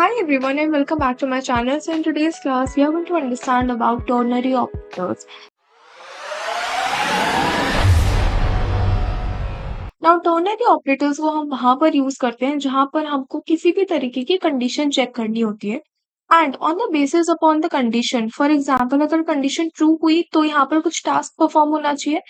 Hi everyone and welcome back to my channel. So in today's class, we are going to understand about ternary operators. Now ternary operators को हम वहाँ पर use करते हैं जहाँ पर हमको किसी भी तरीके की कंडीशन चेक करनी होती है and on the basis upon the condition for example अगर कंडीशन ट्रू हुई तो यहाँ पर कुछ टास्क परफॉर्म होना चाहिए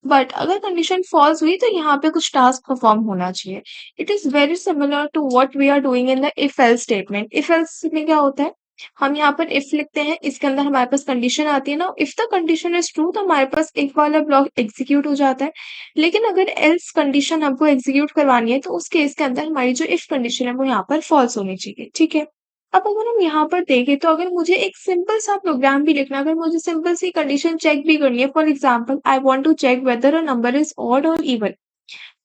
बट अगर कंडीशन फॉल्स हुई तो यहाँ पे कुछ टास्क परफॉर्म होना चाहिए. It is very similar to what we are doing in the if else statement. If else में क्या होता है, हम यहाँ पर इफ लिखते हैं, इसके अंदर हमारे पास कंडीशन आती है ना, if the condition is true तो हमारे पास इफ वाला ब्लॉक एग्जीक्यूट हो जाता है. लेकिन अगर एल्स कंडीशन हमको एग्जीक्यूट करवानी है तो उस केस के अंदर हमारी जो इफ कंडीशन है वो यहाँ पर फॉल्स होनी चाहिए. ठीक है, अब अगर हम यहाँ पर देखें तो अगर मुझे एक सिंपल सा प्रोग्राम भी लिखना, अगर मुझे सिंपल सी कंडीशन चेक भी करनी है, for example I want to check whether a number is odd और इवन.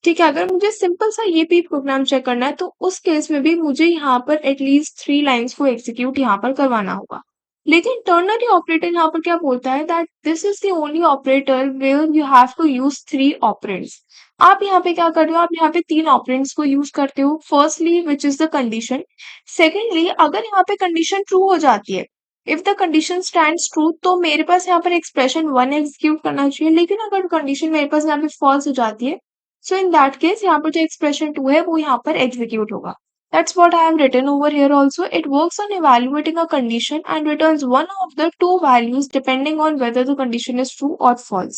ठीक है, अगर मुझे सिंपल सा ये भी प्रोग्राम चेक करना है तो उस केस में भी मुझे यहाँ पर एटलीस्ट 3 लाइन्स को एग्जीक्यूट यहाँ पर करवाना होगा. लेकिन टर्नरी ऑपरेटर यहाँ पर क्या बोलता है that this is the only operator where you have to use 3 operands. आप यहाँ पे क्या कर रहे हो, आप यहाँ पे 3 ऑपरेंड्स को यूज करते हो. Firstly which is the condition. Secondly अगर यहाँ पे कंडीशन ट्रू हो जाती है, if the condition stands true तो मेरे पास यहाँ पर एक्सप्रेशन 1 एग्जीक्यूट करना चाहिए. लेकिन अगर कंडीशन मेरे पास यहाँ पे फॉल्स हो जाती है, सो इन दैट केस यहाँ पर जो एक्सप्रेशन 2 है वो यहाँ पर एग्जीक्यूट होगा. That's what I have written over here also. It works on evaluating a condition and returns one of the two values depending on whether the condition is true or false.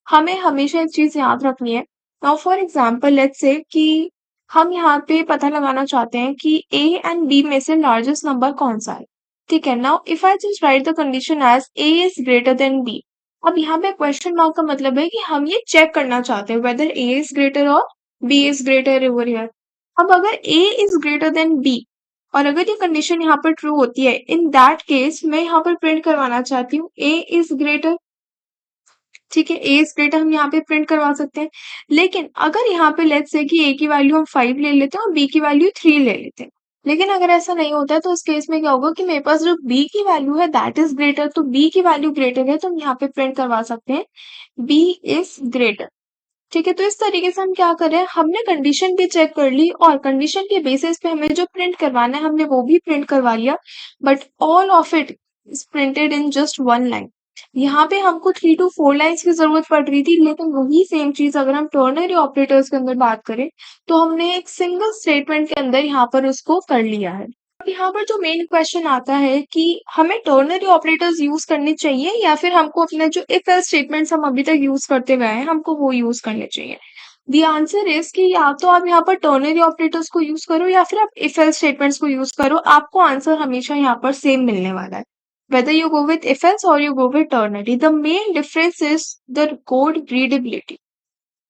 हमें हमेशा एक चीज याद रखनी है. Now for example, let's say कि हम यहाँ पे पता लगाना चाहते हैं कि A and B में से largest number कौन सा है. ठीक है, now if I just write the condition as A is greater than B. अब यहाँ पे क्वेश्चन मार्क का मतलब है कि हम ये चेक करना चाहते हैं whether A is greater और B is greater over here. अब अगर A is greater then B और अगर ये कंडीशन यहाँ पर ट्रू होती है, इन दैट केस मैं यहाँ पर प्रिंट करवाना चाहती हूँ A इज ग्रेटर. ठीक है, A इज ग्रेटर हम यहाँ पे प्रिंट करवा सकते हैं. लेकिन अगर यहाँ पे लेट्स से कि A की वैल्यू हम 5 ले लेते हैं और B की वैल्यू 3 ले लेते हैं, लेकिन अगर ऐसा नहीं होता है तो उस केस में क्या होगा कि मेरे पास जो B की वैल्यू है दैट इज ग्रेटर, तो B की वैल्यू ग्रेटर है तो हम यहाँ पे प्रिंट करवा सकते हैं B इज ग्रेटर. ठीक है, तो इस तरीके से हम क्या कर रहे हैं, हमने कंडीशन भी चेक कर ली और कंडीशन के बेसिस पे हमें जो प्रिंट करवाना है हमने वो भी प्रिंट करवा लिया. But all of it is printed in just 1 line. यहाँ पे हमको 3 to 4 लाइन्स की जरूरत पड़ रही थी, लेकिन वही सेम चीज अगर हम टर्नरी ऑपरेटर्स के अंदर बात करें तो हमने एक सिंगल स्टेटमेंट के अंदर यहाँ पर उसको कर लिया है. अब यहाँ पर जो मेन क्वेश्चन आता है कि हमें टर्नरी ऑपरेटर्स यूज करने चाहिए या फिर हमको अपने जो इफ एल्स स्टेटमेंट्स हम अभी तक यूज करते हुए हैं हमको वो यूज करने चाहिए. द आंसर इज कि या तो आप यहाँ पर टर्नरी ऑपरेटर्स को यूज करो या फिर आप इफ एल्स स्टेटमेंट्स को यूज करो, आपको आंसर हमेशा यहाँ पर सेम मिलने वाला है. Whether you go with if else or you go with ternary, the main difference is the code readability.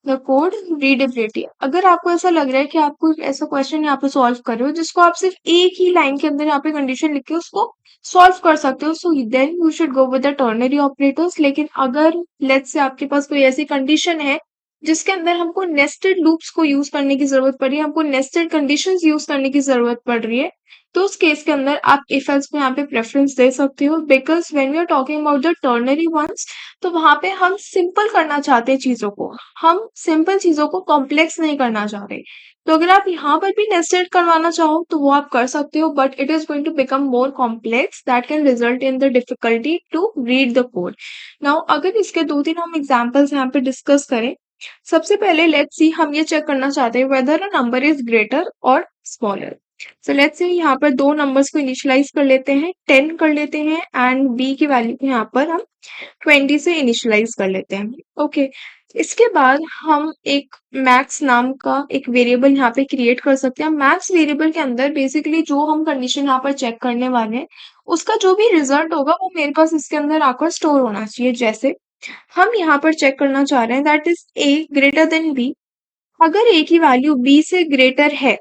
The code readability. अगर आपको ऐसा लग रहा है कि आपको एक ऐसा क्वेश्चन यहाँ पे सॉल्व कर रहे हो जिसको आप सिर्फ एक ही लाइन के अंदर यहाँ पे कंडीशन लिख के उसको सॉल्व कर सकते हो, so then you should go with the ternary operators. लेकिन अगर लेट्स से आपके पास कोई ऐसी कंडीशन है जिसके अंदर हमको नेस्टेड लूप्स को यूज करने की जरूरत पड़ रही है, हमको नेस्टेड कंडीशंस यूज करने की जरूरत पड़ रही है, तो उस केस के अंदर आप इफ एल्स को यहाँ पे प्रेफरेंस दे सकते हो. Because when we are talking about the ternary ones तो वहां पे हम सिंपल करना चाहते हैं चीजों को, हम सिंपल चीजों को कॉम्प्लेक्स नहीं करना चाह रहे. तो अगर आप यहाँ पर भी नेस्टेड करवाना चाहो तो वो आप कर सकते हो, but it is going to become more complex that can result in the difficulty to read the code. Now अगर इसके 2-3 हम एग्जाम्पल्स यहाँ पे डिस्कस करें, सबसे पहले लेट्स सी हम ये चेक करना चाहते हैं weather a number is greater और स्मॉलर. सो लेट्स से यहाँ पर 2 नंबर्स को इनिशियलाइज कर लेते हैं, 10 कर लेते हैं एंड b की वैल्यू को यहाँ पर हम 20 से इनिशियलाइज कर लेते हैं. ओके, इसके बाद हम एक मैक्स नाम का एक वेरिएबल यहाँ पे क्रिएट कर सकते हैं. मैक्स वेरिएबल के अंदर बेसिकली जो हम कंडीशन यहाँ पर चेक करने वाले हैं उसका जो भी रिजल्ट होगा वो मेरे पास इसके अंदर आकर स्टोर होना चाहिए. जैसे हम यहाँ पर चेक करना चाह रहे हैं that is a greater than b. अगर a की वैल्यू b से ग्रेटर है,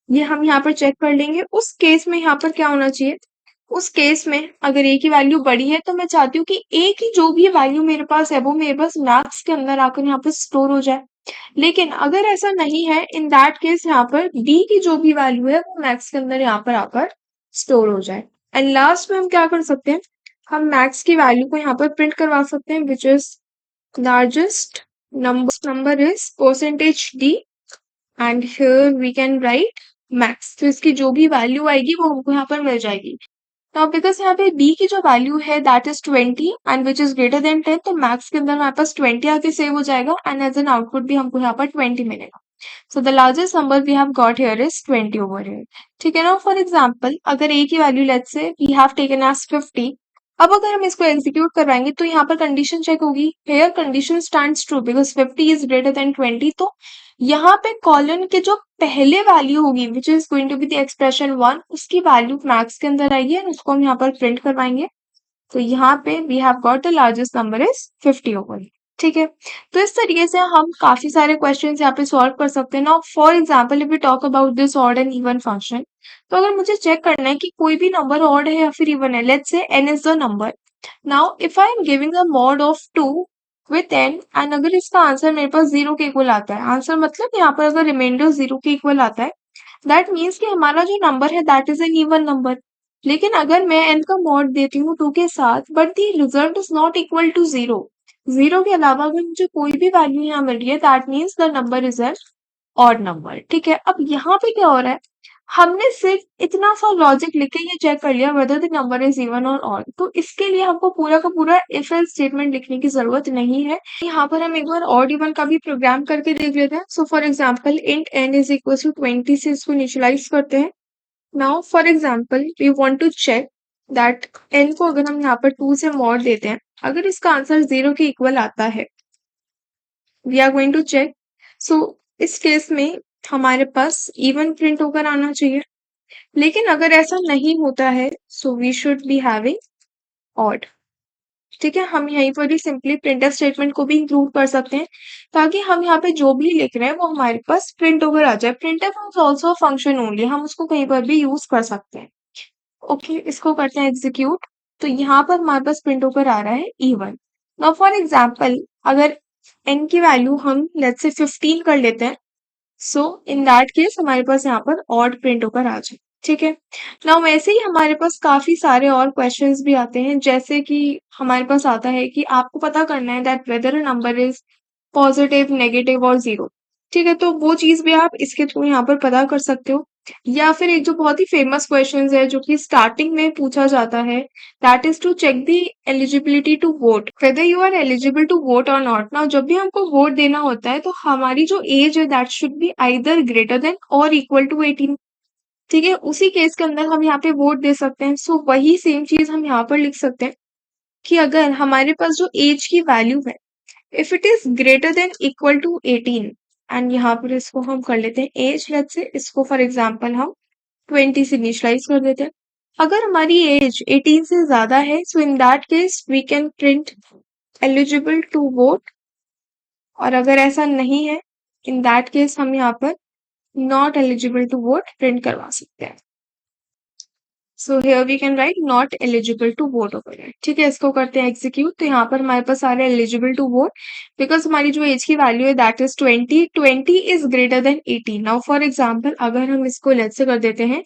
ये हम यहाँ पर चेक कर लेंगे. उस केस में यहाँ पर क्या होना चाहिए, उस केस में अगर a की वैल्यू बड़ी है तो मैं चाहती हूँ कि a की जो भी वैल्यू मेरे पास है वो मेरे पास मैक्स के अंदर आकर यहाँ पर स्टोर हो जाए. लेकिन अगर ऐसा नहीं है, इन दैट केस यहाँ पर b की जो भी वैल्यू है वो मैक्स के अंदर यहाँ पर आकर स्टोर हो जाए. एंड लास्ट में हम क्या कर सकते हैं, हम मैक्स की वैल्यू को यहाँ पर प्रिंट करवा सकते हैं which is largest number is percentage d and here we can write max. तो इसकी जो भी वैल्यू आएगी वो हमको यहाँ पर मिल जाएगी। नाउ बिकॉज यहाँ पे b की जो वैल्यू है that is 20 and which is greater then 10, तो मैक्स के अंदर हमारे पास 20 आके सेव हो जाएगा एंड एज एन आउटपुट भी हमको यहाँ पर 20 मिलेगा। So the largest number we have got here is 20 over here. ठीक है ना? For example, अगर a की value let's say we have taken as 50, अब अगर हम इसको एग्जीक्यूट करवाएंगे तो यहाँ पर कंडीशन चेक होगी। Here condition stands true because 50 is greater than 20. तो यहाँ पे कॉलन के जो पहले वैल्यू होगी which is going to be the expression 1, उसकी वैल्यू मैक्स के अंदर आएगी और उसको हम यहाँ पर प्रिंट करवाएंगे। तो यहाँ पे we have got the largest number is 50 over. ठीक है, तो इस तरीके से हम काफी सारे क्वेश्चंस यहाँ पे सॉल्व कर सकते हैं। Now for example if we talk about this odd and even function, तो अगर मुझे चेक करना है कि कोई भी नंबर ऑड है या फिर इवन है, let's say n is the number. Now if I am giving a mod of 2 with n and अगर इसका आंसर मेरे पास 0 के इक्वल आता है, आंसर मतलब यहाँ पर अगर रिमाइंडर 0 के इक्वल आता है, दैट मीन्स कि हमारा जो नंबर है that is an even number. लेकिन अगर मैं n का मॉड देती हूँ 2 के साथ but the result is not equal to 0, 0 के अलावा अगर मुझे कोई भी वैल्यू यहाँ मिल रही है that means the number is an odd number. ठीक है, अब यहाँ पे क्या हो रहा है, हमने सिर्फ इतना सा लॉजिक लिख के ये चेक कर लिया whether the number is even और ऑड। तो इसके लिए हमको पूरा का पूरा इफ एल्स स्टेटमेंट लिखने की जरूरत नहीं है। यहाँ पर हम एक बार ऑड इवन का भी प्रोग्राम करके देख लेते हैं। So for example int n is equal to 20 से इसको इनिशियलाइज करते हैं। Now for example we want to check that n को अगर हम यहाँ पर 2 से मॉड देते हैं, अगर इसका आंसर 0 के इक्वल आता है, we are going to check. So इस केस में हमारे पास इवन प्रिंट होकर आना चाहिए। लेकिन अगर ऐसा नहीं होता है so we should be having odd. ठीक है, हम यहीं पर ही सिंपली प्रिंटफ स्टेटमेंट को भी इंक्लूड कर सकते हैं ताकि हम यहाँ पे जो भी लिख रहे हैं वो हमारे पास प्रिंट होकर आ जाए। Printf is also function only, हम उसको कहीं पर भी यूज कर सकते हैं। ओके, इसको करते हैं एग्जीक्यूट। तो यहाँ पर हमारे पास प्रिंट होकर आ रहा है इवन। नाउ फॉर एग्जाम्पल अगर n की वैल्यू हम लेट्स से 15 कर लेते हैं, सो इन दैट केस हमारे पास यहाँ पर ऑड प्रिंट होकर आ जाए। ठीक है, नाउ वैसे ही हमारे पास काफी सारे और क्वेश्चंस भी आते हैं, जैसे कि हमारे पास आता है कि आपको पता करना है that whether a number is positive, negative और जीरो। ठीक है, तो वो चीज भी आप इसके थ्रू यहाँ पर पता कर सकते हो। या फिर एक जो बहुत ही फेमस क्वेश्चन है जो कि स्टार्टिंग में पूछा जाता है, that is to check the eligibility to vote, whether you are eligible to vote और नॉट। नाउ जब भी हमको वोट देना होता है तो हमारी जो एज है that should be either greater than और इक्वल टू 18। ठीक है, उसी केस के अंदर हम यहाँ पे वोट दे सकते हैं। सो वही सेम चीज हम यहाँ पर लिख सकते हैं कि अगर हमारे पास जो एज की वैल्यू है if it is greater than equal to 18, and यहाँ पर इसको हम कर लेते हैं एज, लेट्स से इसको फॉर एग्जांपल हम 20 से इनिशियलाइज कर देते हैं। अगर हमारी एज 18 से ज्यादा है so in that case we can print eligible to vote, और अगर ऐसा नहीं है इन दैट केस हम यहाँ पर not eligible to vote print करवा सकते हैं। So here we can write not eligible to vote over here. ठीक है, इसको करते हैं एग्जीक्यूट। तो यहाँ पर हमारे पास आ रहा है एलिजिबल टू वोट बिकॉज हमारी जो एज की वैल्यू है that is 20, 20 is greater then 18। Now for example अगर हम इसको लेट्स से कर देते हैं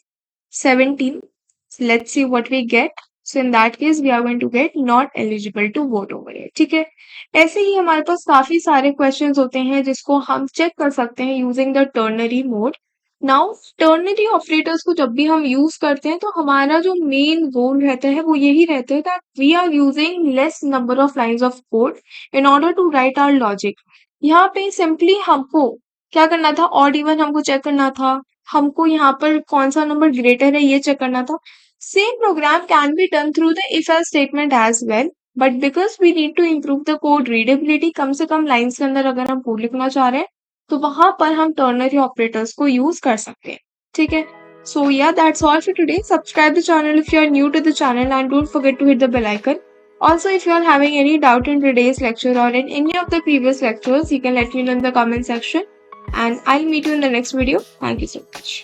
17, let's see what we get. So in that case we are going to get not eligible to vote over here. ठीक है, ऐसे ही हमारे पास काफी सारे क्वेश्चंस होते हैं जिसको हम चेक कर सकते हैं using the ternary mode. Now ternary operators को जब भी हम यूज करते हैं तो हमारा जो मेन गोल रहता है वो यही रहता है that we are using less number of lines of code in order to write our logic. यहाँ पे सिंपली हमको क्या करना था, ऑड इवन हमको चेक करना था, हमको यहाँ पर कौन सा नंबर ग्रेटर है ये चेक करना था। Same program can be done through the if-else statement as well, but because we need to improve the code readability, कम से कम लाइन्स के अंदर अगर हम कोड लिखना चाह रहे हैं तो वहां पर हम टर्नरी ऑपरेटर्स को यूज कर सकते हैं। ठीक है, so yeah, that's all for today. Subscribe the channel if you are new to the channel and don't forget to hit the bell icon. Also, if you are having any doubt in today's lecture or in any of the previous lectures, you can let me know in the comment section and I'll meet you in the next video. Thank you so much.